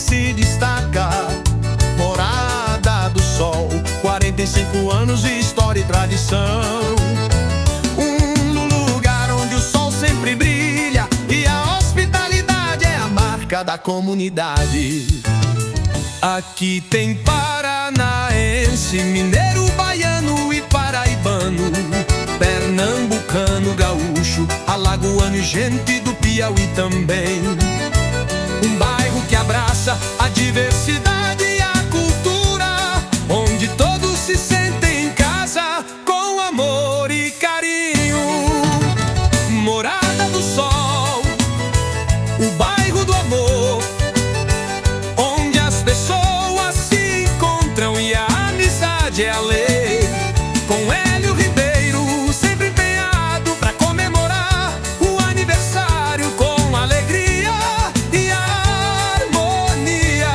se destaca. Morada do Sol, 45 anos de história e tradição. Um lugar onde o sol sempre brilha e a hospitalidade é a marca da comunidade. Aqui tem paranaense, mineiro, baiano e paraibano, pernambucano, gaúcho, alagoano e gente do Piauí também. Um bairro que abraça a diversidade e a cultura, onde todos se sentem em casa com amor e carinho. Morada do Sol, o bairro do amor, onde as pessoas se encontram e a amizade é a lei. Com Hélio Ribeiro sempre empenhado pra comemorar o aniversário com alegria e harmonia.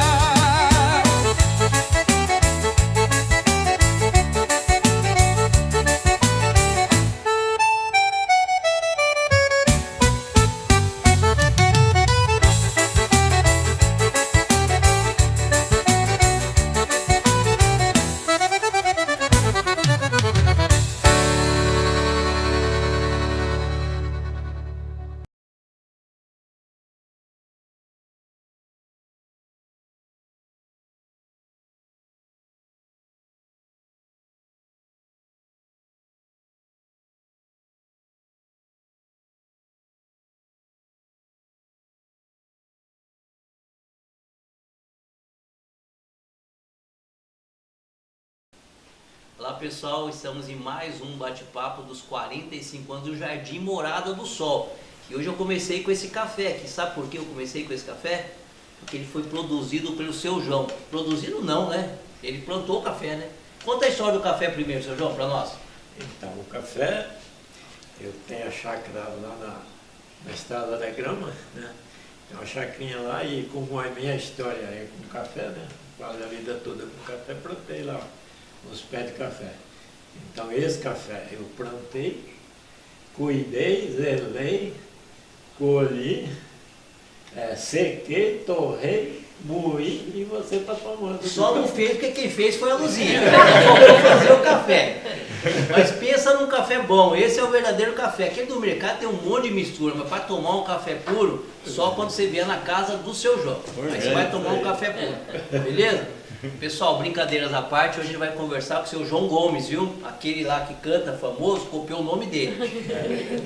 Olá pessoal, estamos em mais um bate-papo dos 45 anos do Jardim Morada do Sol. E hoje eu comecei com esse café aqui. Sabe por que eu comecei com esse café? Porque ele foi produzido pelo Seu João. Produzido não, né? Ele plantou o café, né? Conta a história do café primeiro, Seu João, para nós. Então, o café, eu tenho a chácara lá na Estrada da Grama, né? Tem uma chacrinha lá e como a minha história é com café, né? Quase a vida toda com café, plantei lá uns pés de café. Então esse café eu plantei, cuidei, zelei, colhi, sequei, torrei, moí e você está tomando. Só não fez porque quem fez foi a Luzia. Faltou fazer o café. Mas pensa num café bom, esse é o verdadeiro café. Aquele do mercado tem um monte de mistura, mas para tomar um café puro, só quando você vier na casa do Seu João. Aí você vai tomar um café puro, beleza? Pessoal, brincadeiras à parte, hoje a gente vai conversar com o Seu João Gomes, viu? Aquele lá que canta famoso, copiou o nome dele.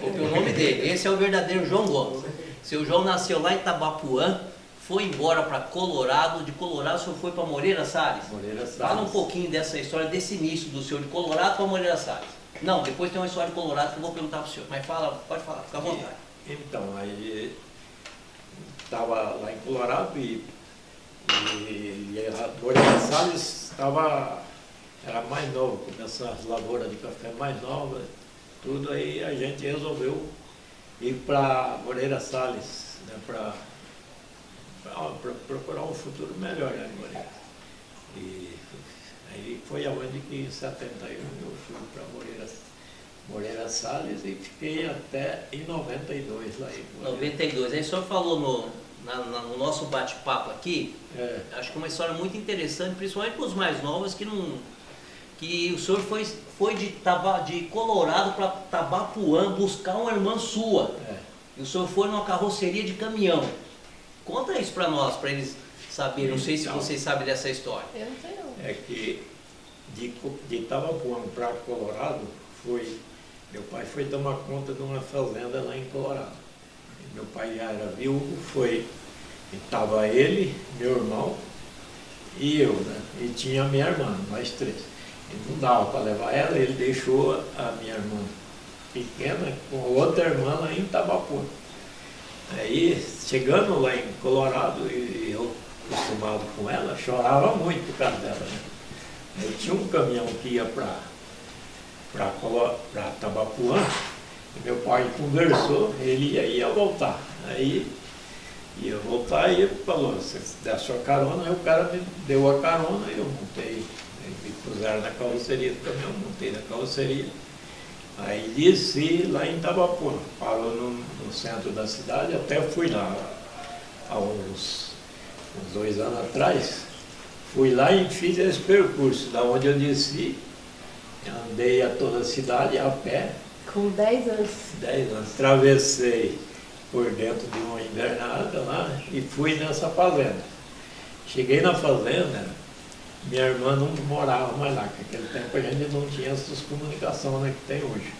Copiou o nome dele. Esse é o verdadeiro João Gomes. Seu João nasceu lá em Itabapuã, foi embora para Colorado, de Colorado o senhor foi para Moreira Salles. Moreira Salles. Fala um pouquinho dessa história, desse início do senhor de Colorado para Moreira Salles. Não, depois tem uma história de Colorado que eu vou perguntar para o senhor, mas fala, pode falar, fica à vontade. Então, aí estava lá em Colorado e a Moreira Salles era mais novo, começou as lavouras de café mais novas, tudo, aí a gente resolveu ir para Moreira Salles, né, para procurar um futuro melhor lá em Moreira. E aí foi aonde que em 71 eu fui para Moreira Salles e fiquei até em 92 lá em Moreira. 92, aí o senhor falou no nosso bate-papo aqui, acho que é uma história muito interessante, principalmente para os mais novos, que o senhor foi de Colorado para Tabapuã buscar uma irmã sua. E o senhor foi numa carroceria de caminhão. Conta isso para nós, para eles saberem, não sei se vocês sabem dessa história. Eu não sei não. É que de Itabapuã para Colorado, meu pai foi tomar conta de uma fazenda lá em Colorado. Meu pai já era viúvo, estava ele, meu irmão e eu, né? E tinha a minha irmã, nós três. E não dava para levar ela, ele deixou a minha irmã pequena com outra irmã lá em Itabapuã. Aí, chegando lá em Colorado, e eu acostumado com ela, chorava muito por causa dela, né? Aí tinha um caminhão que ia para Tabapuã, e meu pai conversou, ele ia voltar. Aí ia voltar e ele falou, você dá a sua carona, aí o cara me deu a carona e eu montei, me puseram na carroceria do caminhão, montei na carroceria. Aí desci lá em Itabapuã, parou no centro da cidade, até fui lá a uns uns 2 anos atrás, fui lá e fiz esse percurso, da onde eu desci, andei a toda a cidade a pé. Com 10 anos. 10 anos. Atravessei por dentro de uma invernada lá e fui nessa fazenda. Cheguei na fazenda, minha irmã não morava mais lá, porque naquele tempo a gente não tinha essas comunicações, né, que tem hoje.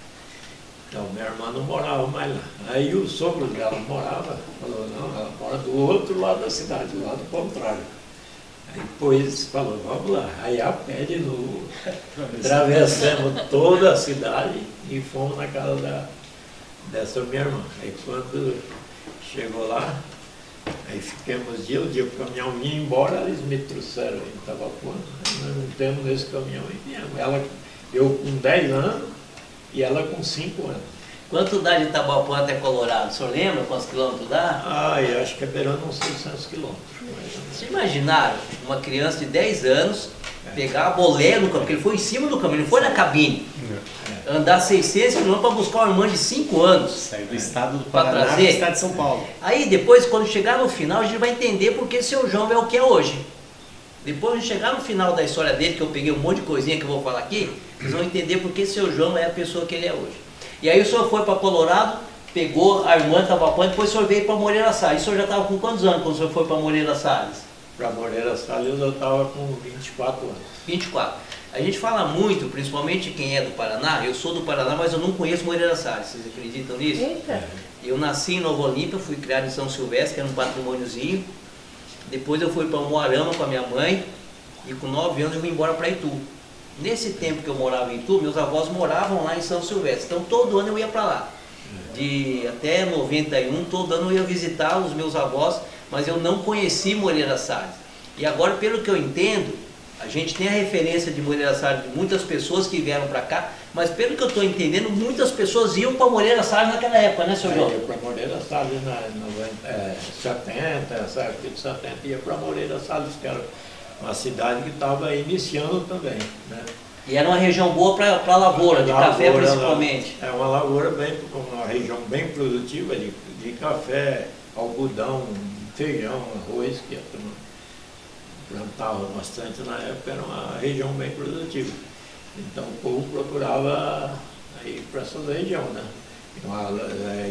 Então, minha irmã não morava mais lá. Aí o sogro dela morava, falou, não, ela mora do outro lado da cidade, do lado contrário. Aí depois falou, vamos lá. Aí a pé de novo, atravessamos toda a cidade e fomos na casa dessa minha irmã. Aí quando chegou lá, aí ficamos o dia que o caminhão vinha embora, eles me trouxeram em Itabapoana. Nós não temos nesse caminhão e viemos. Eu com 10 anos e ela com 5 anos. Quanto dá de Itabapoana até Colorado? O senhor lembra quantos quilômetros dá? Ah, eu acho que é beirando uns 600 quilômetros. Vocês imaginaram uma criança de 10 anos pegar a boleia no caminho, porque ele foi em cima do caminho, ele foi na cabine, andar 600 quilômetros para buscar uma irmã de 5 anos. Saiu do estado do Pra Paraná trazer. para o estado de São Paulo. Aí depois, quando chegar no final, a gente vai entender porque seu João é o que é hoje. Depois de chegar no final da história dele, que eu peguei um monte de coisinha que eu vou falar aqui, vocês vão entender porque seu João é a pessoa que ele é hoje. E aí o senhor foi para Colorado, pegou a irmã Itabapoana, depois o senhor veio para Moreira Salles. O senhor já estava com quantos anos quando o senhor foi para Moreira Salles? Para Moreira Salles eu estava com 24 anos. 24. A gente fala muito, principalmente quem é do Paraná, eu sou do Paraná, mas eu não conheço Moreira Salles, vocês acreditam nisso? Eita. Eu nasci em Nova Olímpia, fui criado em São Silvestre, que era um patrimôniozinho. Depois eu fui para Moarama com a minha mãe e com 9 anos eu vim embora para Itu. Nesse tempo que eu morava em Itu, meus avós moravam lá em São Silvestre, então todo ano eu ia para lá. Até 91, todo ano eu ia visitar os meus avós, mas eu não conheci Moreira Salles. E agora, pelo que eu entendo, a gente tem a referência de Moreira Salles de muitas pessoas que vieram para cá, mas pelo que eu estou entendendo, muitas pessoas iam para Moreira Salles naquela época, né, senhor João? Eu para Moreira Salles na 70, essa época de 70, ia para Moreira Salles, que era uma cidade que estava iniciando também, né? E era uma região boa para lavoura, de café principalmente. É uma lavoura uma região bem produtiva de café, algodão, feijão, arroz, que a turma plantava bastante na época, era uma região bem produtiva. Então o povo procurava ir para essa região, né?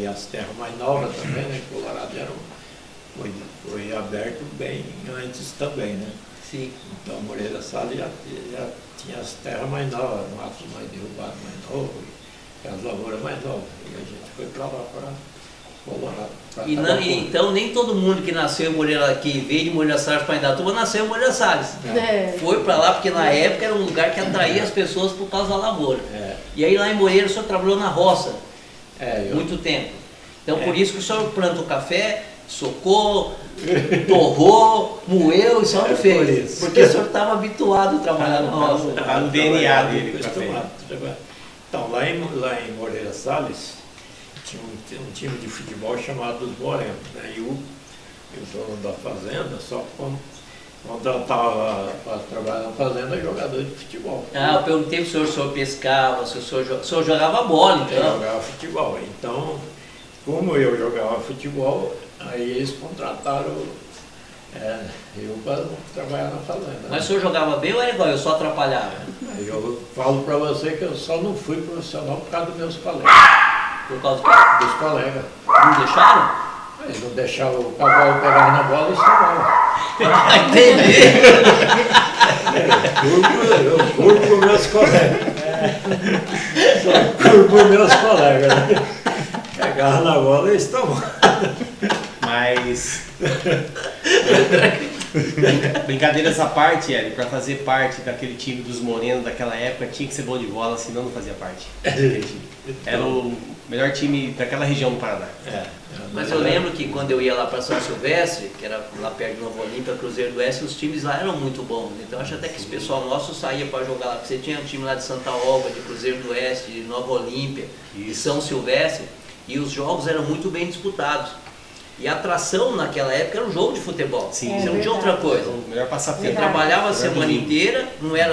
E as terras mais novas também, né? Colorado foi aberto bem antes também, né? Sim. Então Moreira Salles já tinha as terras mais novas, matos mais derrubados mais novos, as lavouras mais novas. E a gente foi para lá, para Colorado. Então nem todo mundo que nasceu em Moreira, que veio de Moreira Salles para Indaiatuba, nasceu em Moreira Salles. É. Foi para lá porque na época era um lugar que atraía as pessoas por causa da lavoura. É. E aí lá em Moreira o senhor trabalhou na roça Eu- muito tempo. Então por isso que o senhor planta o café, socou, torrou, moeu e só não por fez. isso. Porque o senhor estava habituado a trabalhar na roça. Tá no DNA dele, o café. acostumado. Então, lá em Moreira Salles, tinha um time de futebol chamado dos Morenos. Né? E o dono da fazenda só contratava para trabalhar na fazenda jogador de futebol. Ah, eu perguntei se o senhor pescava, se o senhor jogava bola, Eu então. jogava futebol. Então, como eu jogava futebol, aí eles contrataram eu para trabalhar na fazenda. Mas o senhor jogava bem ou era igual? Eu só atrapalhava? Aí eu falo para você que eu só não fui profissional por causa dos meus colegas. Por causa do quê? Dos colegas. Não deixaram? Eles não deixavam o cavalo pegar na bola e chamava. Entendi. Eu curto meus colegas. Só curto meus colegas. Né? Pegava na bola e eles tomavam. Mas. Brincadeiras à parte, Eli, para fazer parte daquele time dos Morenos daquela época tinha que ser bom de bola, senão não fazia parte. Era o melhor time daquela região do Paraná. Mas eu lembro que quando eu ia lá para São Silvestre, que era lá perto de Nova Olímpia, Cruzeiro do Oeste, os times lá eram muito bons. Então acho até que esse pessoal nosso saía para jogar lá. Porque você tinha um time lá de Santa Olga, de Cruzeiro do Oeste, de Nova Olímpia, de São Silvestre, e os jogos eram muito bem disputados. E a atração naquela época era um jogo de futebol. Sim. Você não tinha outra coisa. O melhor passatempo. Você trabalhava a semana inteira,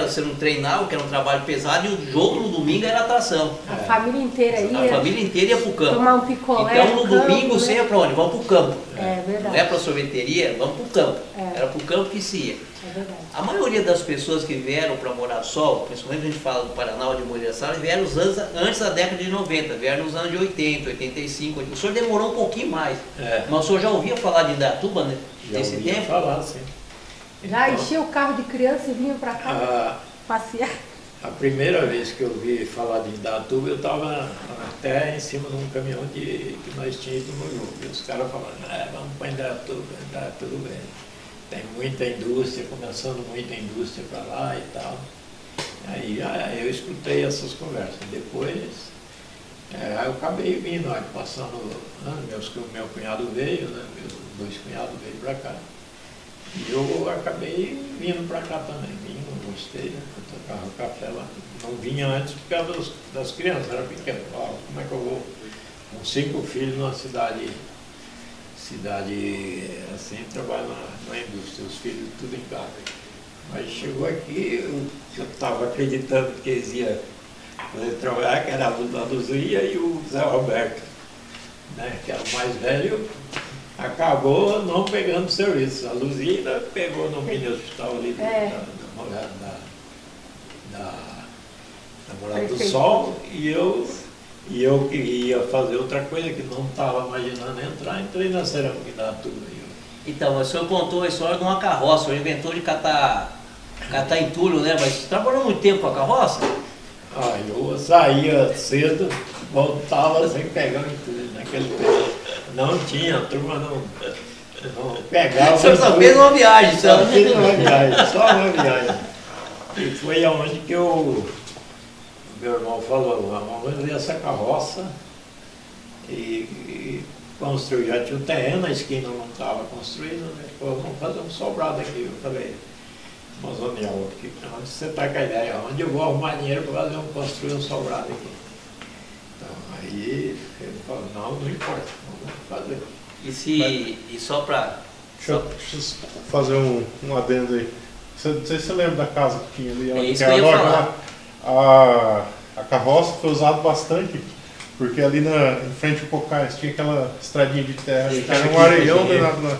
você não treinava, que era um trabalho pesado, e o jogo no domingo era atração. A família inteira A ia família inteira ia para o campo. tomar um picolé. Então no campo, domingo né? você ia para onde? Vamos para o campo. É verdade. Não é para sorveteria, vamos para o campo. É. Era para o campo que se ia. É verdade. A maioria das pessoas que vieram para Morar do Sol, principalmente a gente fala do Paraná ou de Moreira Salles, vieram antes da década de 90, vieram nos anos de 80, 85. O senhor demorou um pouquinho mais. Mas o senhor já ouvia falar de Indaiatuba, né? Já Desse ouvia tempo? falar, sim. Já Então, enchia o carro de criança e vinha pra cá a, passear. a primeira vez que eu ouvi falar de Indaiatuba, eu estava até em cima de um caminhão que nós tínhamos no jogo. E os caras falando, vamos para Indaiatuba, tudo bem. Tem muita indústria, começando muita indústria para lá e tal. Aí eu escutei essas conversas. Depois, eu acabei vindo, passando anos, meu cunhado veio, né, meus 2 cunhados veio para cá. E eu acabei vindo para cá também. Vim, gostei, né? Eu tocava café lá. Não vinha antes por causa das crianças, era pequeno. Como é que eu vou com 5 filhos numa cidade assim, trabalha na indústria, os filhos tudo em casa. Mas chegou aqui, eu estava acreditando que eles iam poder trabalhar, que era a Luzia e o Zé Roberto, né, que era o mais velho, acabou não pegando serviço. A Luzia ainda pegou no mini hospital ali da Morada do Sol, e eu queria fazer outra coisa que não estava imaginando entrar, entrei na cerâmica da Indaiatuba. Então, mas o senhor contou a história de uma carroça, o senhor inventou de catar entulho, né? Mas trabalhou muito tempo com a carroça? Eu saía cedo, voltava sem pegar entulho naquele tempo. Não tinha, a turma não pegava. O senhor só fez uma viagem, só fiz uma viagem, só uma viagem. E foi aonde que meu irmão falou, vamos fazer essa carroça e construir. Já tinha um terreno, a esquina não estava construída, né? Falou, vamos fazer um sobrado aqui. Eu falei, mas onde você está com a ideia? Onde eu vou arrumar dinheiro para construir um sobrado aqui? Então, aí ele falou, não importa, vamos fazer. E só para... Deixa eu fazer um adendo aí. Não sei se você lembra da casa que tinha ali. É isso que eu ia falar. A carroça foi usada bastante, porque ali em frente ao Cocais tinha aquela estradinha de terra, que era um areião danado.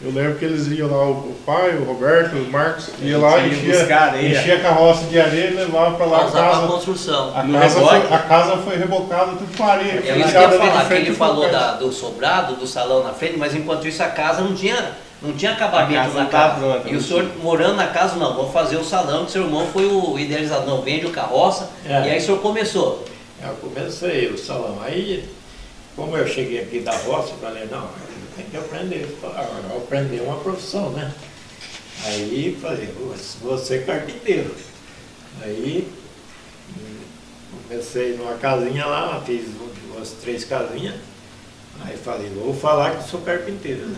Eu lembro que eles iam lá, o pai, o Roberto, o Marcos, ia lá e enchia a carroça de areia e levava para lá a casa. Construção. A casa foi rebocada tudo com areia. É isso que eu ia falar, que ele falou do sobrado, do salão na frente, mas enquanto isso a casa não tinha acabamento na casa. Pronta, e o senhor morando na casa, não, vou fazer o salão, que seu irmão foi o idealizador, não, vende o carroça, e aí o senhor começou. Eu comecei o salão. Aí, como eu cheguei aqui da roça, eu falei, não, tem que aprender. Aprender uma profissão, né? Aí falei, vou ser carpinteiro. Aí comecei numa casinha lá, fiz 2, 3 casinhas. Aí falei, vou falar que sou carpinteiro, né?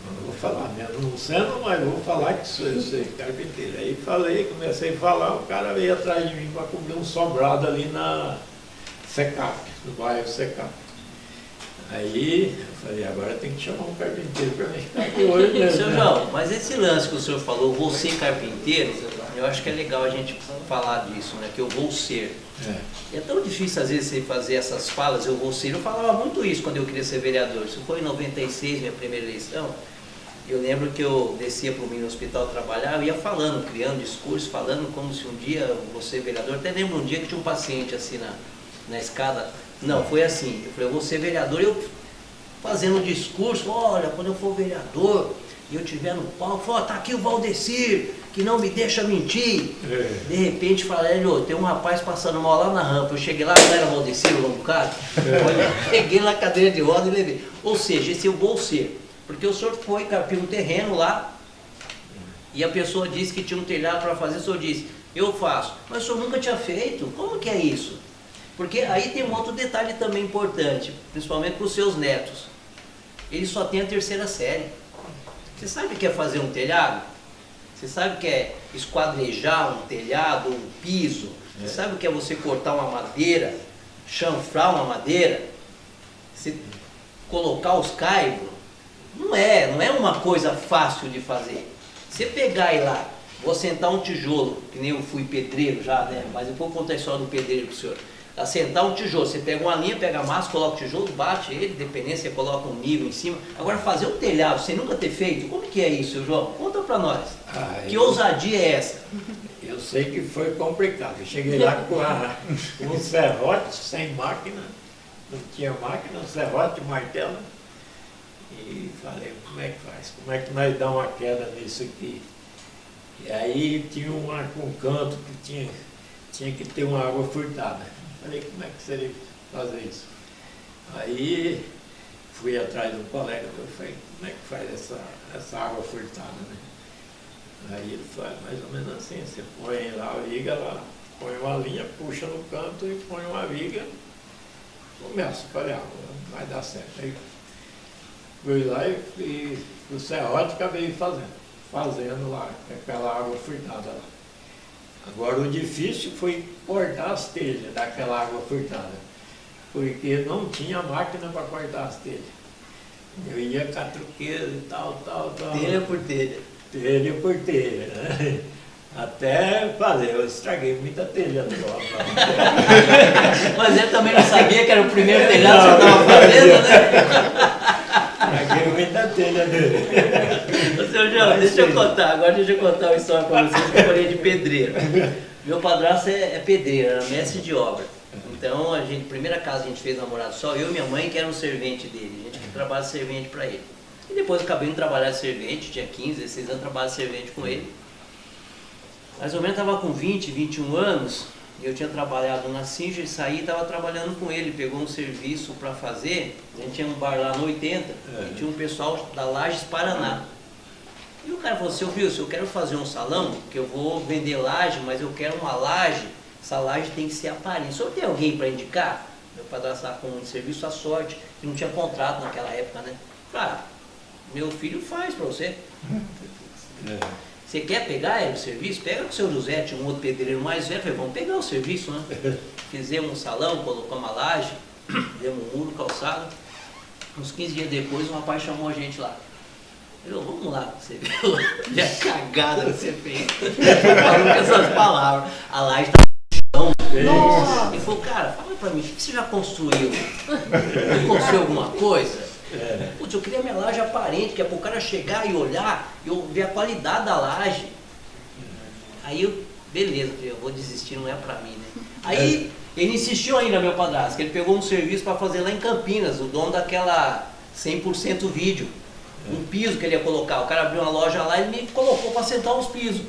Não vou falar mesmo, não sendo, mas vou falar que sou carpinteiro. Aí comecei a falar, o cara veio atrás de mim para cobrir um sobrado ali na Secap, no bairro Secap. Aí eu falei, agora tem que chamar um carpinteiro para mim ficar aqui hoje mesmo. Seu João, mas esse lance que o senhor falou, vou ser carpinteiro, eu acho que é legal a gente falar disso, né? Que eu vou ser. É tão difícil às vezes você fazer essas falas, eu vou ser. Eu falava muito isso quando eu queria ser vereador. Isso foi em 96, minha primeira eleição. Eu lembro que eu descia para o mini hospital trabalhar, eu ia falando, criando discurso, falando como se um dia eu vou ser vereador. Até lembro um dia que tinha um paciente assim na escada. Não, foi assim, eu falei, eu vou ser vereador, eu fazendo um discurso, olha, quando eu for vereador e eu estiver no palco, tá aqui o Valdecir, que não me deixa mentir. De repente falei, tem um rapaz passando mal lá na rampa, eu cheguei lá, não era Valdecir o nome do cara? Peguei na cadeira de roda e levei. Ou seja, esse eu vou ser, porque o senhor foi carpir um terreno lá, e a pessoa disse que tinha um telhado para fazer, o senhor disse, eu faço, mas o senhor nunca tinha feito, como que é isso? Porque aí tem um outro detalhe também importante, principalmente para os seus netos. Eles só têm a 3ª série. Você sabe o que é fazer um telhado? Você sabe o que é esquadrejar um telhado, um piso? Você sabe o que é você cortar uma madeira, chanfrar uma madeira? Você colocar os caibros? Não é uma coisa fácil de fazer. Você pegar e lá, vou sentar um tijolo, que nem eu fui pedreiro já, né? Mas eu vou contar a história do pedreiro para o senhor. assentar um tijolo. Você pega uma linha, pega a massa, coloca o tijolo, bate ele, dependendo, você coloca um nível em cima. Agora, fazer um telhado sem nunca ter feito, como que é isso, seu João? Conta pra nós. Que ousadia é essa? Eu sei que foi complicado. Eu cheguei lá com um serrote, sem máquina, não tinha máquina, um serrote, um martelo. E falei, como é que faz? Como é que nós damos uma queda nisso aqui? E aí tinha um canto que tinha que ter uma água furtada. Falei, como é que seria fazer isso? Aí fui atrás de um colega, eu falei, como é que faz essa água furtada, né? Aí ele faz mais ou menos assim, você põe lá a viga lá, põe uma linha, puxa no canto e põe uma viga, começa, falei, vai dar certo. Aí fui lá e o serrote acabei fazendo lá, aquela água furtada lá. Agora o difícil foi cortar as telhas daquela água furtada, porque não tinha máquina para cortar as telhas. Eu ia com a truqueira e tal. Telha por telha. Telha por telha, né? Até fazer, eu estraguei muita telha no local. Mas ele também não sabia que era o primeiro telhado que você estava fazendo, né? Estraguei muita telha dele. Ô, seu João, deixa eu contar uma história para vocês que eu falei de pedreiro. Meu padrasto é pedreiro, era mestre de obra. Então, primeira casa a gente fez namorado só, eu e minha mãe, que era um servente dele. A gente trabalha de servente para ele. E depois eu acabei de trabalhar de servente, tinha 15, 16 anos, trabalhava de servente com ele. Mais ou menos estava com 20, 21 anos, e eu tinha trabalhado na Singer, saí e estava trabalhando com ele, pegou um serviço para fazer, a gente tinha um bar lá no 80, e tinha um pessoal da Lages Paraná. E o cara falou assim, Wilson, eu quero fazer um salão, que eu vou vender laje, mas eu quero uma laje, essa laje tem que ser aparente. O senhor tem alguém para indicar? Meu padrasto estava com um serviço à sorte, que não tinha contrato naquela época, né? Claro, meu filho faz para você. Você quer pegar o serviço? Pega com o seu José, tinha um outro pedreiro mais velho, falei, vamos pegar o serviço, né? Fizemos um salão, colocamos uma laje, demos um muro, calçado. Uns 15 dias depois, um rapaz chamou a gente lá. Ele falou, vamos lá, você viu? Já cagada que você fez. Falando com essas palavras. A laje tá no chão. Ele falou, cara, fala pra mim, o que você já construiu? Você construiu alguma coisa? Putz, eu queria minha laje aparente, que é para o cara chegar e olhar e eu ver a qualidade da laje. Aí eu, beleza, eu vou desistir, não é para mim, né? Aí ele insistiu ainda, meu padrasto, que ele pegou um serviço para fazer lá em Campinas, o dono daquela 100% vídeo, um piso que ele ia colocar. O cara abriu uma loja lá e me colocou para sentar uns pisos.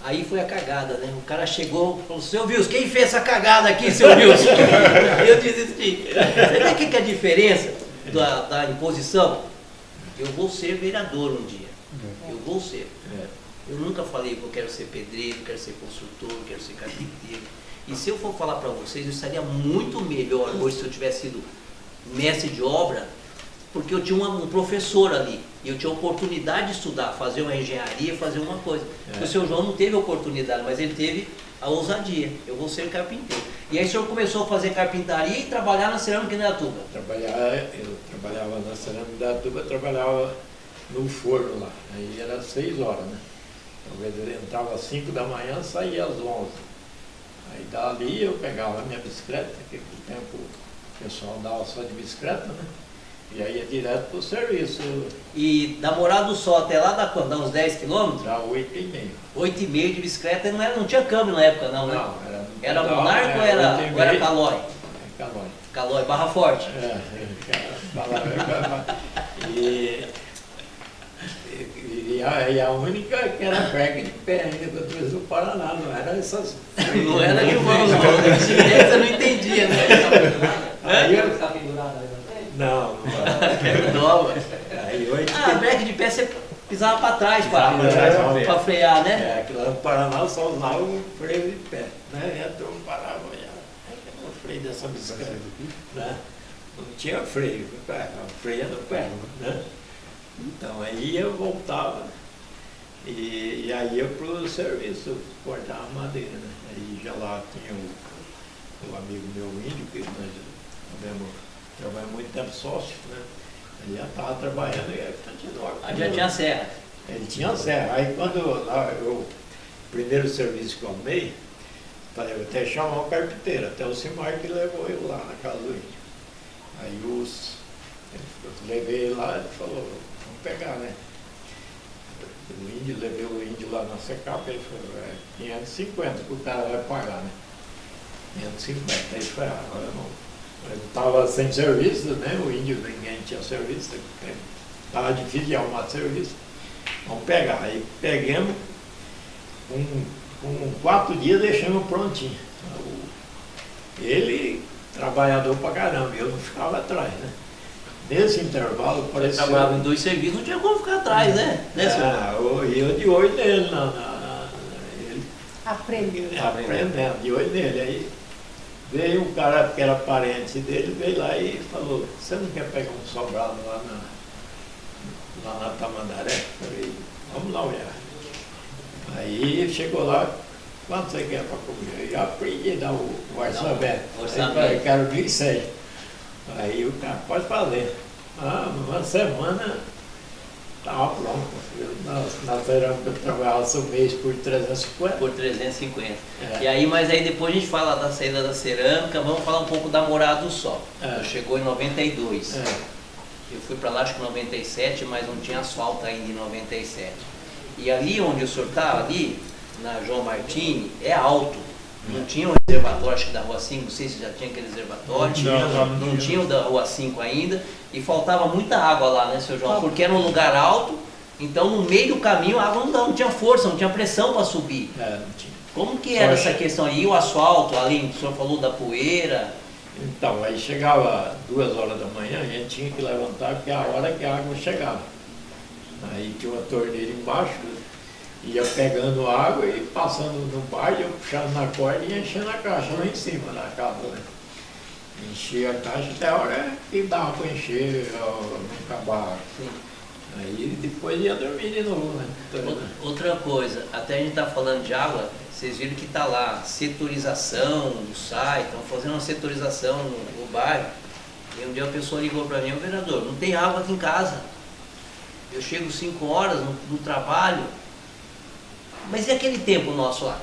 Aí foi a cagada, né? O cara chegou e falou, seu Wilson, quem fez essa cagada aqui, seu Wilson? Eu desisti. Você vê o que é a diferença da imposição? Eu vou ser vereador um dia. Eu vou ser. Eu nunca falei que eu quero ser pedreiro, quero ser construtor, quero ser carpinteiro. E se eu for falar para vocês, eu estaria muito melhor hoje se eu tivesse sido mestre de obra, porque eu tinha um professor ali. E eu tinha oportunidade de estudar, fazer uma engenharia, fazer uma coisa. O seu João não teve oportunidade, mas ele teve a ousadia. Eu vou ser carpinteiro. E aí o senhor começou a fazer carpintaria e trabalhar na cerâmica de Indaiatuba? Eu trabalhava na cerâmica de Indaiatuba, trabalhava no forno lá. Aí era 6 horas, né? Talvez eu entrava às 5 da manhã, saía às 11. Aí dali eu pegava a minha bicicleta, que naquele tempo o pessoal dava só de bicicleta, né? E aí ia direto para o serviço. E da Morada do Sol até lá dá quanto? Dá uns 10 quilômetros? Dá 8,5. 8,5 de bicicleta, não tinha câmbio na época não, né? Não, era Monarca ou era Calói? Calói. Calói, Barra Forte. E a única que era break de pé ainda que eu trouxe do Paraná, não era essas... Não era de mãos, não. Você não entendia, né? Aí eu... Não, não era. Nova. Aí break de pé você pisava para trás para frear, né? Aquilo lá no Paraná só usava o freio de pé, né? Então parava, o freio dessa bicicleta, né? Não tinha freio, freio no pé, né? Então aí eu voltava e aí eu para o serviço cortava madeira, né? Aí já lá tinha o amigo meu índio, que nós trabalhamos muito tempo sócio, né? Ele já estava trabalhando e continuava. Aí já tinha serra. Ele tinha serra. Aí quando o primeiro serviço que eu arrumei, Falei, vou até chamar o carpinteiro, até o Simar que levou eu lá na casa do índio. Aí eu levei ele lá, ele falou, vamos pegar, né? O índio, levei o índio lá na secapa, ele falou, 550 que o cara vai pagar, né? 550, aí ele falou, agora eu não estava sem serviço, né? O índio, ninguém tinha serviço, estava difícil de arrumar serviço. Vamos pegar, aí peguemos, com 4 dias deixamos prontinho. Ele, trabalhador pra caramba, eu não ficava atrás, né? Nesse intervalo, parecia... Trabalhava em 2 serviços, não tinha como ficar atrás, né? E eu de olho nele, ele aprendendo, de olho nele. Aí veio um cara que era parente dele, veio lá e falou, você não quer pegar um sobrado lá na Tamandaré? Falei, vamos lá olhar. Aí chegou lá, quanto você quer para comer? Eu aprendi a dar o orçamento. Aí eu quero 1.100. Aí o cara, pode fazer. Uma semana estava pronto. Na cerâmica eu trabalhava seu mês por 350. Por 350. E aí, mas aí depois a gente fala da saída da cerâmica, vamos falar um pouco da Morada do Sol. Chegou em 92. Eu fui para lá acho que em 97, mas não tinha asfalto ainda em 97. E ali onde o senhor está, ali, na João Martini, é alto. Não tinha o reservatório, acho que da Rua 5, não sei se já tinha aquele reservatório. Não tinha o da Rua 5 ainda. E faltava muita água lá, né, seu João? Porque era um lugar alto, então no meio do caminho a água não tinha força, não tinha pressão para subir. Não tinha. Como que era essa questão aí? E o asfalto, além, o senhor falou da poeira. Então, aí chegava 2 horas da manhã, a gente tinha que levantar, porque é a hora que a água chegava. Aí tinha uma torneira embaixo, ia pegando água e passando no balde, eu puxando na corda e enchendo a caixa lá em cima da casa, né? Enchia a caixa até a hora que dava para encher, não acabar. Aí depois ia dormir de novo, né? Outra coisa, até a gente está falando de água, vocês viram que está lá, setorização do SAI, estão fazendo uma setorização no bairro. E um dia a pessoa ligou para mim, vereador, não tem água aqui em casa. Eu chego 5 horas no trabalho, mas e aquele tempo nosso lá?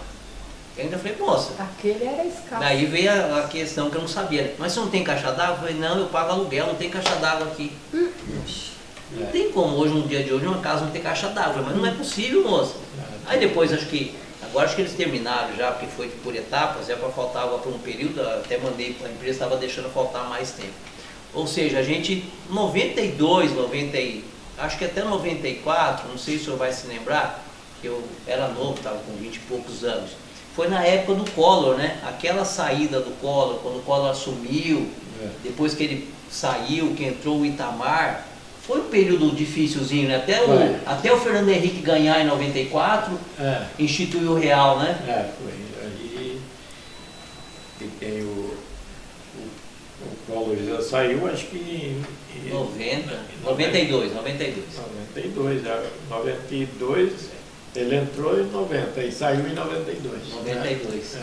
Eu ainda falei, moça. Aquele era escasso. Daí veio a questão que eu não sabia, né? Mas você não tem caixa d'água? Eu falei, não, eu pago aluguel, não tem caixa d'água aqui. Não tem como hoje, no dia de hoje, uma casa não ter caixa d'água, mas não é possível, moça. Aí depois, agora acho que eles terminaram já, porque foi por etapas, é para faltar água por um período, até mandei, a empresa estava deixando faltar mais tempo. Ou seja, a gente, 92, acho que até 94, não sei se o senhor vai se lembrar, que eu era novo, estava com 20 e poucos anos. Foi na época do Collor, né? Aquela saída do Collor, quando o Collor assumiu, depois que ele saiu, que entrou o Itamar, foi um período dificilzinho, né? Até o Fernando Henrique ganhar em 94, instituiu o Real, né? Foi. Aí tem o Collor já saiu, acho que em 92. 92, ele entrou em 90 e saiu em 92. 92.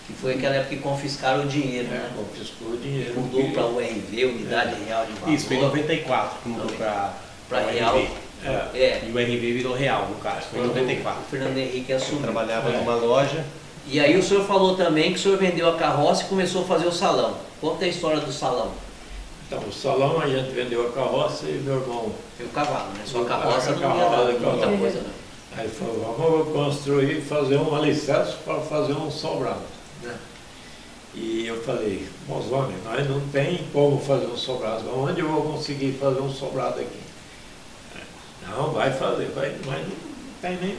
Que foi aquela época que confiscaram o dinheiro, né? Confiscou o dinheiro. Mudou para o URV, Unidade Real de Valor. Isso, foi em 94 que mudou para Real. E o RV virou Real, no caso, foi em 94. O Fernando Henrique assumiu. Eu trabalhava numa loja. E aí o senhor falou também que o senhor vendeu a carroça e começou a fazer o salão. Conta a história do salão. Então, o salão a gente vendeu a carroça e meu irmão... E o cavalo, né? Só a carroça não ia dar muita coisa, não. Aí falou, vamos construir, fazer um alicerce para fazer um sobrado, né? E eu falei, Mozone, nós não tem como fazer um sobrado, onde eu vou conseguir fazer um sobrado aqui? Não, vai fazer, mas não tem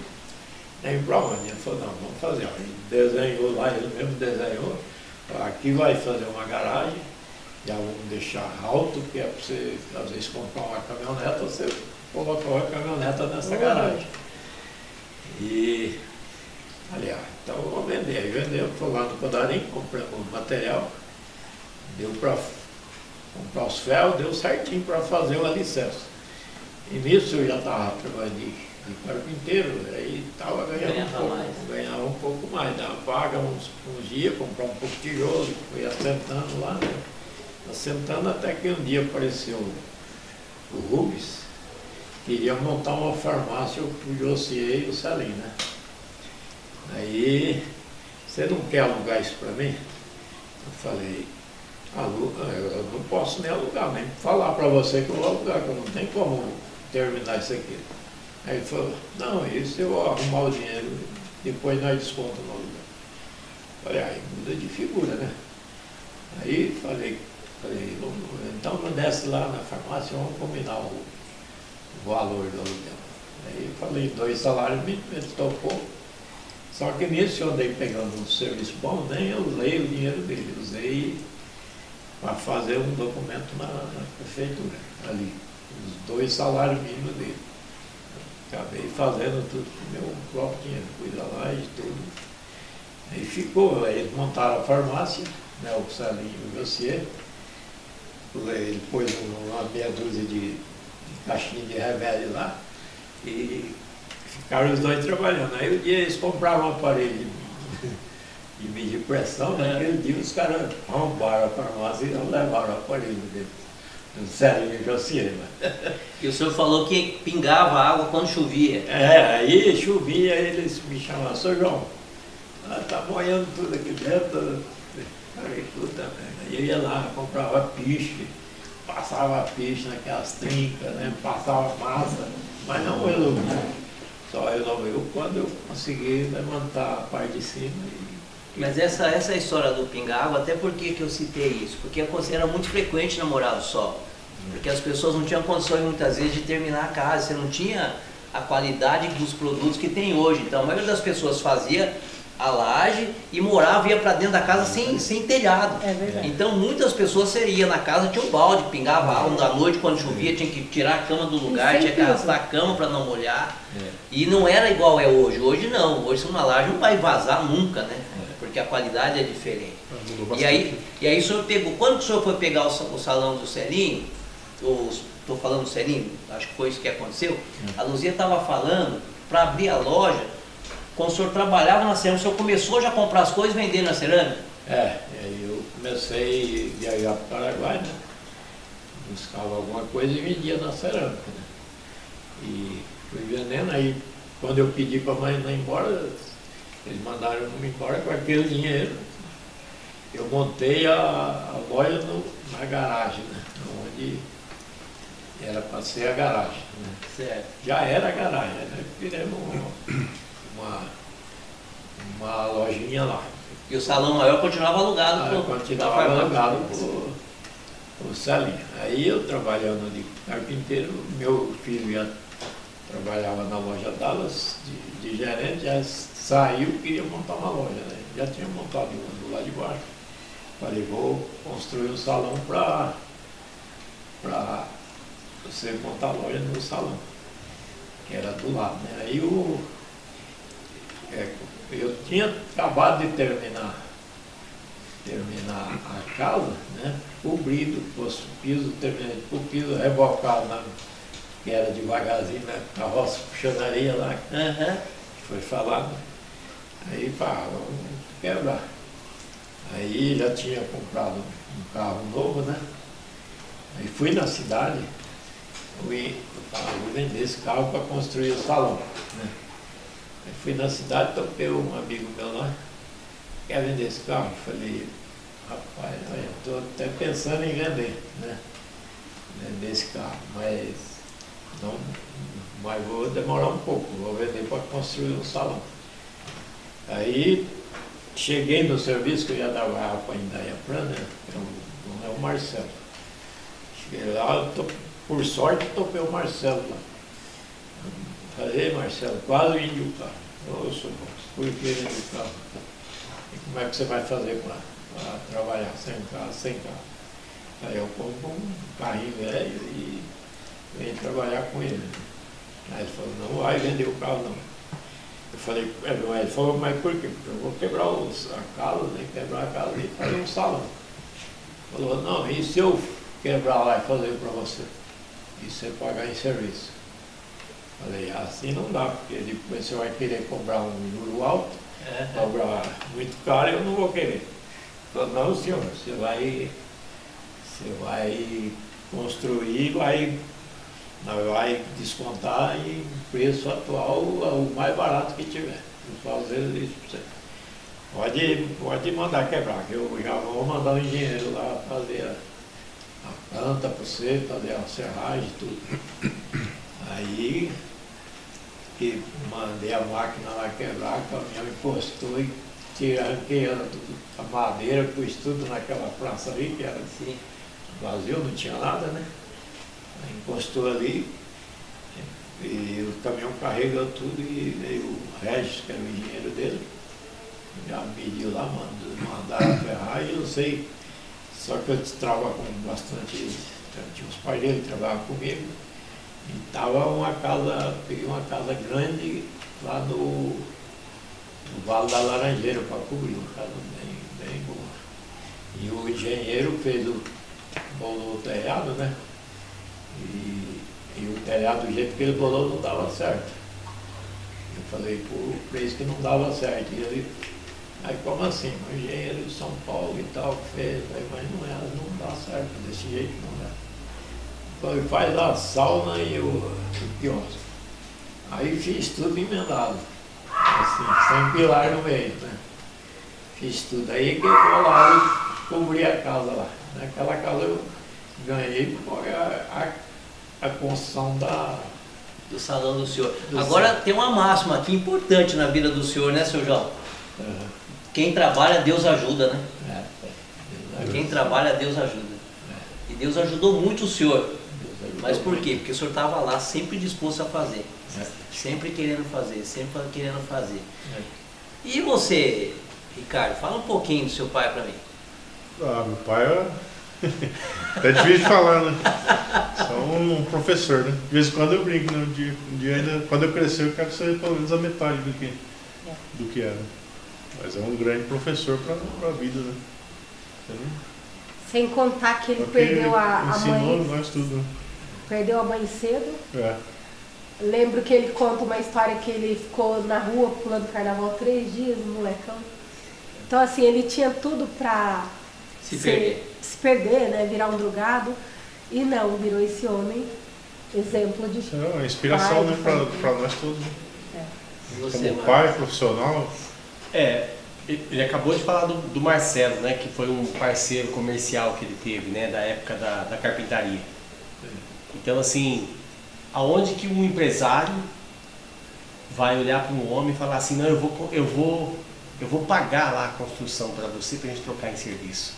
nem para onde. Ele falou, não, vamos fazer. Ele desenhou lá, ele mesmo desenhou, aqui vai fazer uma garagem, já vamos deixar alto, que é para você, às vezes, comprar uma caminhoneta, você colocar uma caminhoneta nessa garagem. E, aliás, então vamos vender. Aí vendemos, foi lá no Codarim, compramos o material, deu para comprar os ferros, deu certinho para fazer o alicerce. E nisso eu já estava trabalhando de carpinteiro, aí estava ganhava um pouco mais, dava vaga uns dias, comprar um pouco de tijolo, fui assentando lá, né? Assentando até que um dia apareceu o Rubens, queria montar uma farmácia, o Josier e o Salim, né? Aí você não quer alugar isso para mim? Eu falei, aluga, eu não posso nem alugar, nem falar para você que eu vou alugar, que eu não tenho como terminar isso aqui. Aí ele falou, não, isso eu vou arrumar o dinheiro, depois nós descontamos no aluguel. Falei, aí muda de figura, né? Aí falei, então não desce lá na farmácia, vamos combinar o valor do aluguel. Aí eu falei, 2 salários mínimos, ele topou. Só que nisso eu andei pegando um serviço bom, nem eu usei o dinheiro dele, usei para fazer um documento na prefeitura, ali, os 2 salários mínimos dele. Acabei fazendo tudo com o meu próprio dinheiro, fui lá e tudo. Aí ficou, aí eles montaram a farmácia, né, o Salinho e o Jossier. Ele pôs uma meia dúzia de caixinha de remédio lá e ficaram os 2 trabalhando. Aí um dia eles compraram um aparelho de medir pressão, naquele dia os caras arrombaram a farmácia e levaram o aparelho dele. Sério, Jossier. E o senhor falou que pingava água quando chovia. Aí chovia, eles me chamavam, Sr. João, tá molhando tudo aqui dentro. Falei, puta merda. Aí eu ia lá, comprava piche, passava piche naquelas trincas, né? Passava massa, mas não resolveu. Só resolveu quando eu consegui levantar a parte de cima. Mas essa história do pingar-água, até por que eu citei isso? Porque era muito frequente na Morada do Sol. Porque as pessoas não tinham condições muitas vezes de terminar a casa, você não tinha a qualidade dos produtos que tem hoje. Então a maioria das pessoas fazia a laje e morava, ia para dentro da casa sem telhado. É verdade. Então muitas pessoas iam na casa, tinha um balde, pingava água da noite quando chovia, tinha que tirar a cama do lugar, tinha que arrastar a cama para não molhar. E não era igual é hoje. Hoje não, hoje uma laje não vai vazar nunca, né? Porque a qualidade é diferente. E aí o senhor pegou, quando que o senhor foi pegar o salão do Celinho, estou falando do Celinho, acho que foi isso que aconteceu, a Luzia estava falando para abrir a loja, quando o senhor trabalhava na cerâmica, o senhor começou já a comprar as coisas e vender na cerâmica? Aí eu comecei a viajar para o Paraguai, né? Buscava alguma coisa e vendia na cerâmica, né? E fui vendendo, aí quando eu pedi para a mãe ir embora, eles mandaram eu me embora com aquele dinheiro. Eu montei a loja na garagem, né? Onde era para ser a garagem. Né? Certo. Já era a garagem, né? Fizemos uma lojinha lá. E o salão maior continuava alugado Continuava alugado pro Celinho. Aí eu trabalhando de carpinteiro, meu filho trabalhava na loja Dallas de gerente, já saiu e queria montar uma loja, né? Já tinha montado uma do lado de baixo. Falei, vou construir um salão para você montar a loja no salão, que era do lado, né? Aí eu tinha acabado de terminar a casa, né? Cobrido, posto piso, terminei com o piso rebocado, né? Que era devagarzinho, né? Carroça puxanaria lá, foi falado. Aí, vamos quebrar. Aí já tinha comprado um carro novo, né? Aí fui na cidade, vou vender esse carro para construir o salão, né? Aí fui na cidade, topei um amigo meu lá, quer vender esse carro? Falei, rapaz, eu estou até pensando em vender, né? Vender esse carro, mas vou demorar um pouco, vou vender para construir um salão. Aí cheguei no serviço que eu ia dar para a Indaiaplan, né? É o Marcelo. Cheguei lá, por sorte topei o Marcelo lá. Falei, Marcelo, quase vendi o carro. Ô, senhor, por que vendi o carro? E como é que você vai fazer para trabalhar sem carro? Aí eu compro um carrinho velho e venho trabalhar com ele. Aí ele falou, não vai vender o carro não. Eu falei, ele falou, mas por quê? Porque eu vou quebrar a casa, né? Quebrar a casa e fazer um salão. Ele falou, não, e se eu quebrar lá e fazer para você? E você pagar em serviço? Falei, assim não dá, porque depois você vai querer cobrar um juro alto, cobrar muito caro e eu não vou querer. Ele falou, não senhor, você vai construir, vai descontar em preço atual o mais barato que tiver. Vou fazer isso para você. Pode mandar quebrar, que eu já vou mandar o engenheiro lá fazer a planta para você, fazer a serragem, tudo. Aí que mandei a máquina lá quebrar, o caminhão encostou e arranquei a madeira, pus tudo naquela praça ali, que era Sim. vazio, não tinha nada, né? Aí encostou ali e o caminhão carregou tudo e veio o Regis, que era o engenheiro dele, já mediu lá, mandaram ferrar e eu sei. Só que eu trabalhava com bastante, tinha uns pais dele que trabalhavam comigo, e estava uma casa, peguei uma casa grande lá no Vale da Laranjeira para cobrir, uma casa bem boa. E o engenheiro bolou o telhado, né? E o telhado do jeito que ele bolou não dava certo. Eu falei pro preço que não dava certo. E ele, aí como assim? O engenheiro de São Paulo e tal fez, aí, mas não dá certo, desse jeito não dá. Falei, faz a sauna e o quiosque. Aí fiz tudo emendado, assim, sem pilar no meio, né? Fiz tudo. Aí que eu vou lá e cobri a casa lá. Naquela casa eu ganhei a construção Do salão do senhor. Agora tem uma máxima aqui importante na vida do senhor, né, seu João? Quem trabalha, Deus ajuda, né? Quem trabalha, Deus ajuda. E Deus ajudou muito o senhor. Mas por quê? Porque o senhor estava lá sempre disposto a fazer. Sempre querendo fazer, sempre querendo fazer. E você, Ricardo, fala um pouquinho do seu pai para mim. Ah, meu pai é até difícil de falar, né? Só um professor, né? De vez em quando eu brinco, né? Um dia ainda, quando eu crescer, eu quero ser pelo menos a metade do que era. Mas é um grande professor para a vida, né? Sem contar que ele Porque perdeu a ensinou mãe. nós tudo, né? Perdeu a mãe cedo. É. Lembro que ele conta uma história que ele ficou na rua pulando carnaval 3 dias, molecão. Então assim, ele tinha tudo pra Se perder, né? Virar um drogado. E não, virou esse homem exemplo de Isso é uma inspiração, pai, né? Para nós todos. Né? E você, Como Marcos? pai, profissional. Ele acabou de falar do Marcelo, né, que foi um parceiro comercial que ele teve, né, da época da carpintaria. Então, assim, aonde que um empresário vai olhar para um homem e falar assim, não, eu vou pagar lá a construção para você, para a gente trocar em serviço.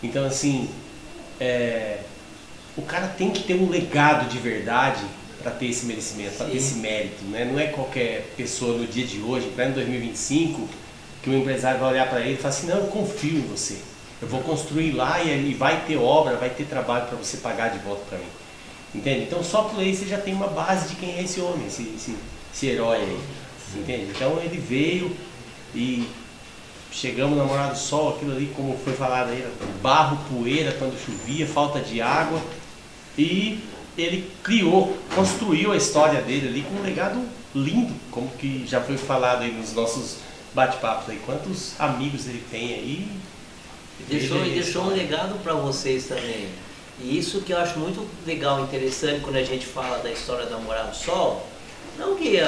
Então, assim, o cara tem que ter um legado de verdade para ter esse merecimento, para ter esse mérito, né? Não é qualquer pessoa no dia de hoje, em 2025, que o empresário vai olhar para ele e falar assim, não, eu confio em você, eu vou construir lá e vai ter obra, vai ter trabalho para você pagar de volta para mim. Entende? Então só por aí você já tem uma base de quem é esse homem, esse herói aí. Entende? Então ele veio e chegamos na Morada do Sol, aquilo ali, como foi falado aí, barro, poeira quando chovia, falta de água. E ele construiu a história dele ali com um legado lindo, como que já foi falado aí nos nossos bate-papos aí. Quantos amigos ele tem aí. Deixou um legado para vocês também. E isso que eu acho muito legal, interessante, quando a gente fala da história da Morada do Sol, não que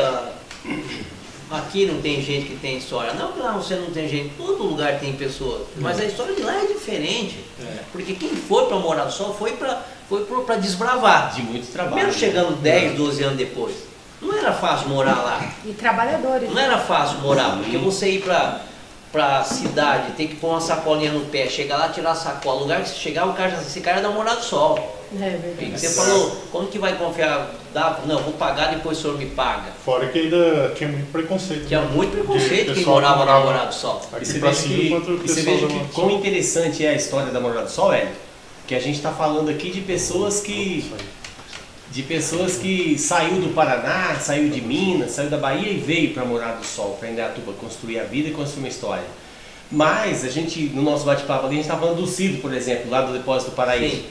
aqui não tem gente que tem história, não que lá você não tem gente, todo lugar tem pessoas, mas a história de lá é diferente, porque quem foi para Morada do Sol foi para desbravar. De muito trabalho. Mesmo chegando 10, 12 anos depois, não era fácil morar lá, E trabalhadores. não era fácil morar, porque você ir para cidade, tem que pôr uma sacolinha no pé, chegar lá, tirar a sacola, o lugar que você chegar, o cara já esse cara é da Morada do Sol. É E verdade. você falou, como que vai confiar? Não, vou pagar, depois o senhor me paga. Fora que ainda tinha muito preconceito. Tinha né? muito preconceito De quem pessoal que morava na Morada do Sol. E Aqui você pra veja cima, quanto o que, pessoal da quão Morada do Sol. interessante é a história da Morada do Sol, Hélio, que a gente está falando aqui de pessoas que saiu do Paraná, saiu de Minas, saiu da Bahia e veio para Morada do Sol, para Indaiatuba, construir a vida e construir uma história. Mas a gente, no nosso bate-papo ali, a gente estava falando do Cido, por exemplo, lá do Depósito do Paraíso. Sim.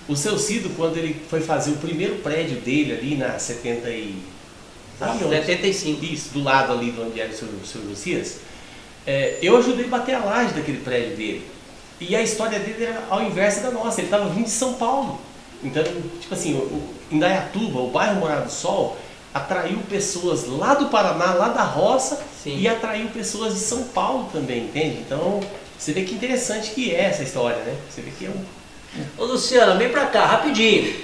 O seu Cido, quando ele foi fazer o primeiro prédio dele ali na 70 e... Sabe onde? 75. Isso, do lado ali de onde era o seu Lucias. Eu ajudei ele a bater a laje daquele prédio dele. E a história dele era ao inverso da nossa, ele estava vindo de São Paulo. Então, tipo assim, Indaiatuba, o bairro Morada do Sol, atraiu pessoas lá do Paraná, lá da roça, Sim. e atraiu pessoas de São Paulo também, entende? Então, você vê que interessante que é essa história, né? Você vê que é um... Ô Luciana, vem pra cá, rapidinho.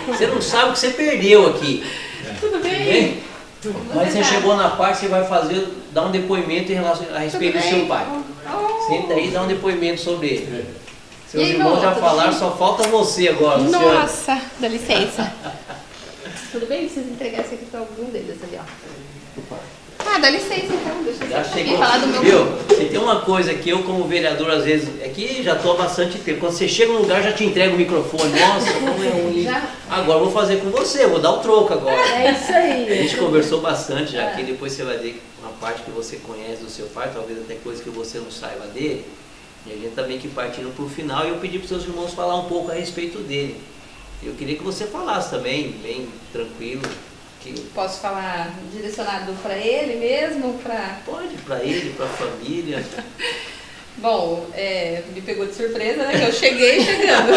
Você não sabe o que você perdeu aqui. Tudo bem? Bem? Mas você chegou na parte, você vai dar um depoimento em relação a respeito do seu pai. Senta aí e dá um depoimento sobre ele. Seus aí, irmãos meu já outro, falaram, só falta você agora, Luciana. Nossa, dá licença. Tudo bem? Preciso entregar esse aqui para algum deles ali, ó. Ah, dá licença então, deixa eu Já aqui chegou, falar do meu... viu? Você tem uma coisa que eu como vereador às vezes, aqui já estou há bastante tempo, quando você chega num lugar já te entrega o microfone, nossa, como é ruim. Já? Agora eu vou fazer com você, eu vou dar o troco agora. É isso aí. A gente conversou bastante já aqui, depois você vai ver uma parte que você conhece do seu pai, talvez até coisa que você não saiba dele. E a gente também que partindo para o final, e eu pedi para os seus irmãos falar um pouco a respeito dele. Eu queria que você falasse também, bem tranquilo. Que Posso falar direcionado para ele mesmo? pode, para ele, para a família. Bom, me pegou de surpresa, né? Que eu cheguei chegando.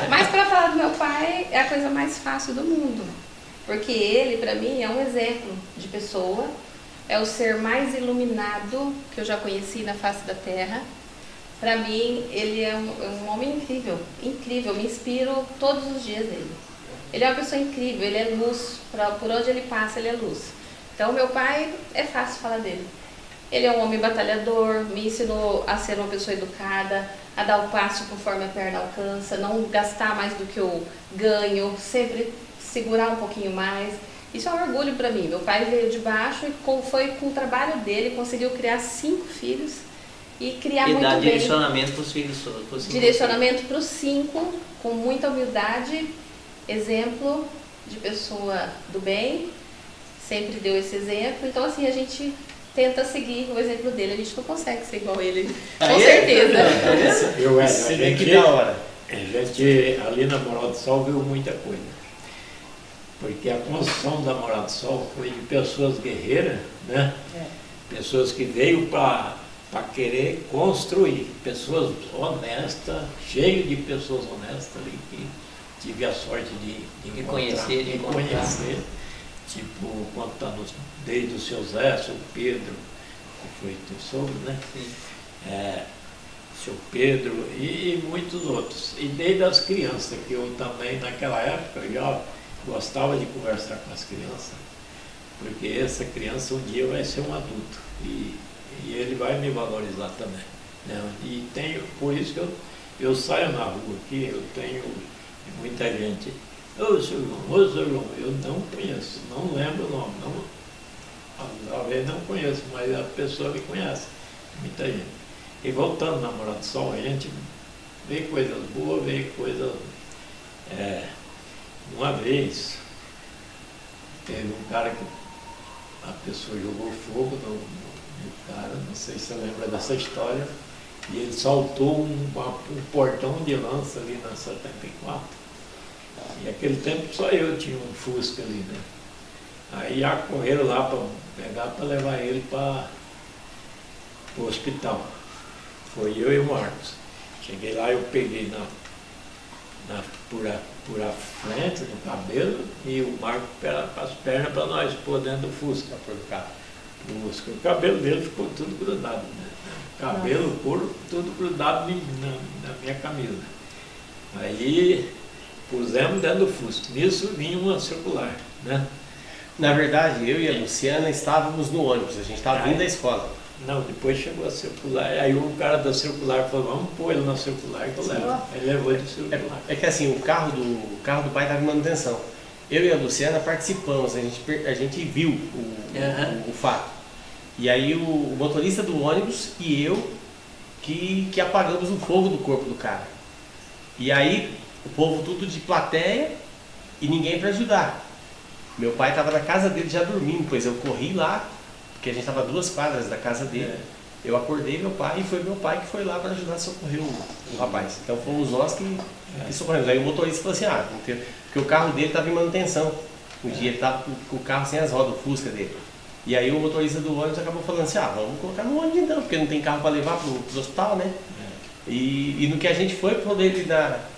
Mas para falar do meu pai é a coisa mais fácil do mundo. Porque ele, para mim, é um exemplo de pessoa. É o ser mais iluminado que eu já conheci na face da terra. Para mim, ele é um homem incrível, incrível. Eu me inspiro todos os dias nele. Ele é uma pessoa incrível, ele é luz. Por onde ele passa, ele é luz. Então, meu pai, é fácil falar dele. Ele é um homem batalhador, me ensinou a ser uma pessoa educada, a dar o passo conforme a perna alcança, não gastar mais do que eu ganho, sempre segurar um pouquinho mais. Isso é um orgulho para mim. Meu pai veio de baixo e foi com o trabalho dele, conseguiu criar 5 filhos e criar E muito dar bem. direcionamento para os filhos todos. Direcionamento para os 5, com muita humildade, exemplo de pessoa do bem, sempre deu esse exemplo. Então, assim, a gente tenta seguir o exemplo dele. A gente não consegue ser igual ele, com certeza. Você vê que da hora. A gente ali na Moral do Sol viu muita coisa. Porque a construção da Moral do Sol foi de pessoas guerreiras, né? Pessoas que veio para querer construir. Pessoas honestas, cheio de pessoas honestas ali que tive a sorte de conhecer, de conhecer. Tipo, contando desde o seu Zé, seu Pedro, que foi teu sogro, né? Seu Pedro e muitos outros. E desde as crianças, que eu também naquela época já gostava de conversar com as crianças, porque essa criança um dia vai ser um adulto e ele vai me valorizar também, né? E por isso que eu saio na rua aqui, eu tenho muita gente, ô seu João, eu não conheço, não lembro o nome, talvez não conheço, mas a pessoa me conhece, muita gente. E voltando na Moral do Sol, a gente vê coisas boas, vê coisas... Uma vez, teve um cara que a pessoa jogou fogo no cara, não sei se você lembra dessa história, e ele saltou um portão de lança ali na 74. E naquele tempo só eu tinha um Fusca ali, né? Aí já correram lá para pegar, para levar ele para o hospital. Foi eu e o Marcos. Cheguei lá, eu peguei por a frente, no cabelo, e o Marcos para as pernas para nós pôr dentro do Fusca. O cabelo dele ficou tudo grudado, né? Cabelo, couro, tudo grudado na minha camisa. Aí pusemos dentro do Fusca. Nisso vinha uma circular, né? Na verdade, eu e a Luciana estávamos no ônibus, a gente estava vindo da escola. Não, depois chegou a circular, aí o cara da circular falou, vamos pôr ele na circular que eu levo. Ele levou ele de circular. É que assim, o carro do pai estava em manutenção. Eu e a Luciana participamos, a gente viu o fato. E aí o motorista do ônibus e eu que apagamos o fogo do corpo do cara. E aí o povo tudo de plateia e ninguém para ajudar. Meu pai estava na casa dele já dormindo, pois eu corri lá, porque a gente estava a 2 quadras da casa dele. Eu acordei meu pai e foi meu pai que foi lá para ajudar a socorrer o rapaz. Então fomos nós que socorremos. Aí o motorista falou assim, porque o carro dele estava em manutenção. Um dia ele estava com o carro sem as rodas, o Fusca dele. E aí o motorista do ônibus acabou falando assim, vamos colocar no ônibus então, porque não tem carro para levar para o hospital, né? E no que a gente foi poder ir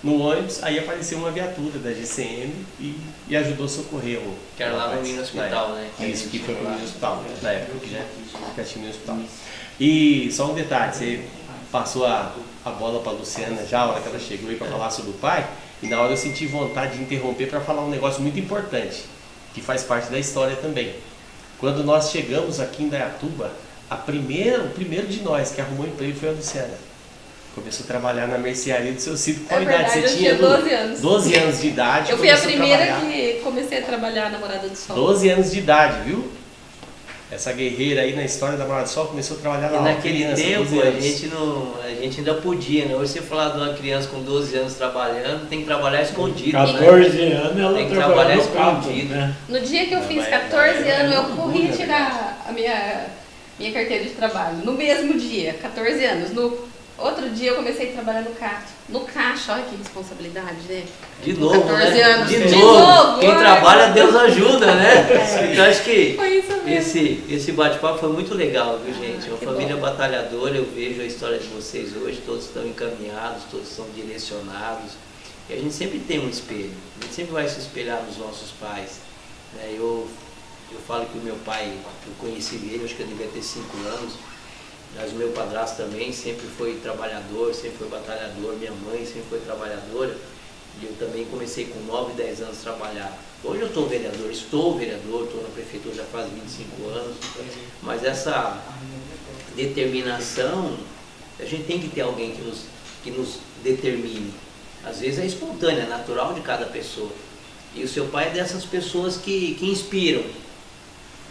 no ônibus, aí apareceu uma viatura da GCM e ajudou a socorrer o Que era lá no rapaz, mini hospital, né? Isso, que foi pro mini hospital, na época que já tinha no hospital. E só um detalhe, você passou a bola para a Luciana já, a hora que ela chegou aí para falar sobre o pai, e na hora eu senti vontade de interromper para falar um negócio muito importante, que faz parte da história também. Quando nós chegamos aqui em Dayatuba, o primeiro de nós que arrumou emprego foi a Luciana. Começou a trabalhar na mercearia do seu Cid. Qual idade verdade, você eu tinha? tinha 12 anos. 12 anos de idade. Eu fui a começou primeira trabalhar. que comecei a trabalhar na Morada do Sol. 12 anos de idade, viu? Essa guerreira aí na história da Morada do Sol começou a trabalhar E lá. naquele criança, 12 tempo anos. a gente ainda podia, né? Hoje você falar de uma criança com 12 anos trabalhando, tem que trabalhar escondido, 14 né? anos ela Tem que trabalhava trabalhar no campo, escondido. né? No dia que eu fiz Vai, 14 vai, anos, eu vai, corri vai, tirar a minha carteira de trabalho. No mesmo dia, 14 anos. No outro dia eu comecei a trabalhar no caixa. No caixa, olha que responsabilidade, né? De novo, 14 né? anos. De De novo. novo, Quem ai, trabalha, meu Deus ajuda, né? Então acho que Foi isso mesmo. esse bate-papo foi muito legal, viu, gente? Uma que família bom. batalhadora, eu vejo a história de vocês hoje, todos estão encaminhados, todos estão direcionados. E a gente sempre tem um espelho, a gente sempre vai se espelhar nos nossos pais, né? Eu falo que o meu pai, eu conheci ele, acho que eu devia ter 5 anos, mas o meu padrasto também sempre foi trabalhador, sempre foi batalhador, minha mãe sempre foi trabalhadora, e eu também comecei com 9, 10 anos a trabalhar. Hoje eu estou vereador, estou na prefeitura já faz 25 anos, mas essa determinação, a gente tem que ter alguém que nos determine. Às vezes é espontânea, é natural de cada pessoa. E o seu pai é dessas pessoas que inspiram.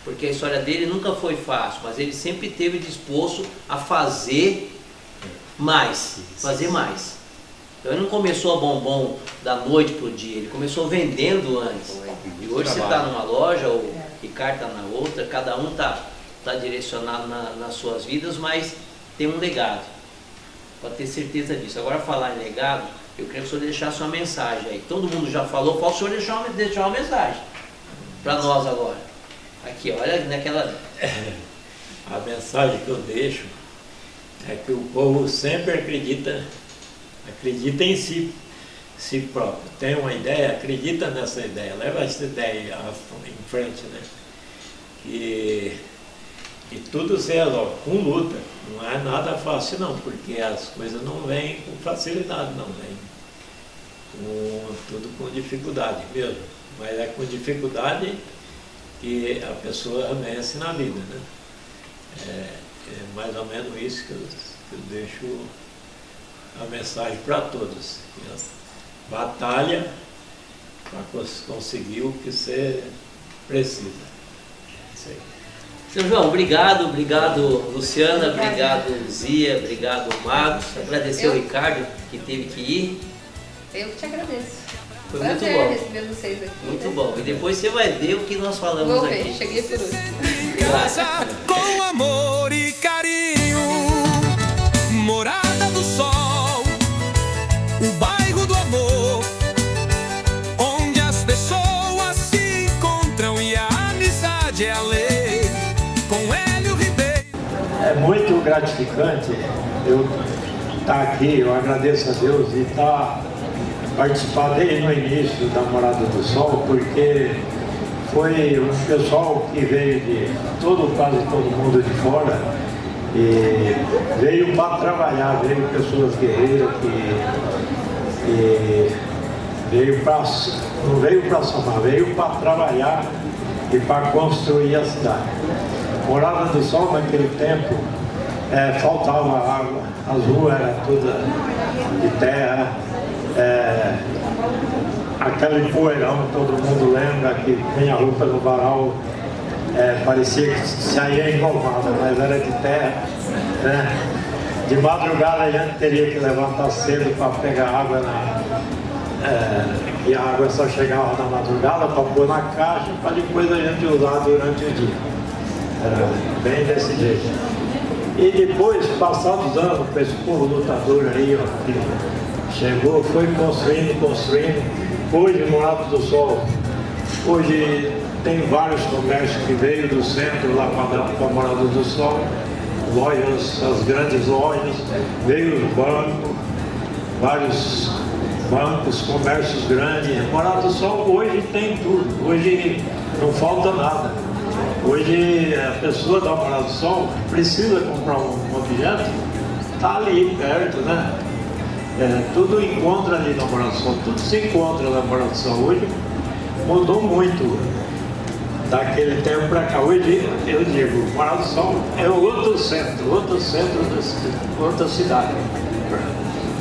Porque a história dele nunca foi fácil, mas ele sempre esteve disposto a fazer mais, fazer mais. Então ele não começou a bombom da noite para o dia, ele começou vendendo antes. E hoje você está numa loja, o Ricardo está na outra, cada um está direcionado nas suas vidas, mas tem um legado. Pode ter certeza disso. Agora falar em legado, eu queria que o senhor deixasse uma mensagem aí. Todo mundo já falou, falta o senhor deixar uma mensagem para nós agora. Aqui, olha naquela... A mensagem que eu deixo é que o povo sempre acredita em si próprio. Tem uma ideia, acredita nessa ideia, leva essa ideia em frente, né? E tudo se resolve com luta. Não é nada fácil não, porque as coisas não vêm com facilidade, não vêm tudo com dificuldade mesmo. Mas é com dificuldade que a pessoa vence na vida, né? É mais ou menos isso que eu deixo a mensagem para todos. Batalha para conseguir o que você precisa. Isso aí. Seu João, obrigado, Luciana, obrigado Luzia, obrigado Marcos, agradecer o Ricardo que teve que ir. Eu que te agradeço. Foi Prazer muito bom. receber vocês aqui. Muito né? bom. E depois você vai ver o que nós falamos Vou aqui. ver, cheguei por último. Casa com amor e carinho, Morada do Sol, o bairro do amor, onde as pessoas se encontram e a amizade é a lei. Com Hélio Ribeiro. É muito gratificante eu estar aqui, eu agradeço a Deus e participar desde o início da Morada do Sol, porque foi um pessoal que veio quase todo mundo de fora, e veio para trabalhar, veio pessoas guerreiras que não veio para somar, veio para trabalhar e para construir a cidade. Morada do Sol naquele tempo faltava água, as ruas eram todas de terra, aquele poeirão, todo mundo lembra que tem a roupa no varal, parecia que saía engolvada, mas era de terra, né? De madrugada a gente teria que levantar cedo para pegar água, e a água só chegava na madrugada para pôr na caixa para depois a gente usar durante o dia. Era bem desse jeito. E depois, passados anos, com esse povo lutador aí, ó, que chegou, foi construindo. Hoje, Morada do Sol, hoje tem vários comércios que veio do centro lá para a Morada do Sol, lojas, as grandes lojas, veio os bancos, vários bancos, comércios grandes. Morada do Sol hoje tem tudo, hoje não falta nada. Hoje a pessoa da Morada do Sol precisa comprar um objeto, está ali perto, né? Tudo encontra ali na Morada do Sol, tudo se encontra na Morada do Sol. Hoje mudou muito daquele tempo para cá. Hoje eu digo, Morada do Sol é outro centro outra cidade,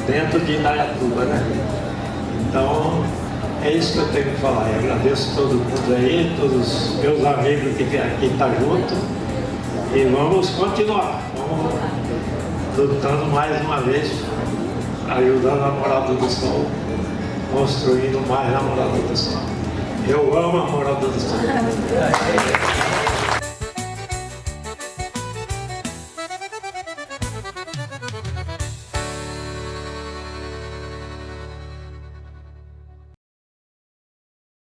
dentro de Indaiatuba, né? Então é isso que eu tenho que falar. Eu agradeço todo mundo aí, todos os meus amigos que aqui estão juntos, e vamos continuar, vamos lutando mais uma vez, ajudando a Morada do Sol, construindo mais a Morada do Sol. Eu amo a Morada do Sol.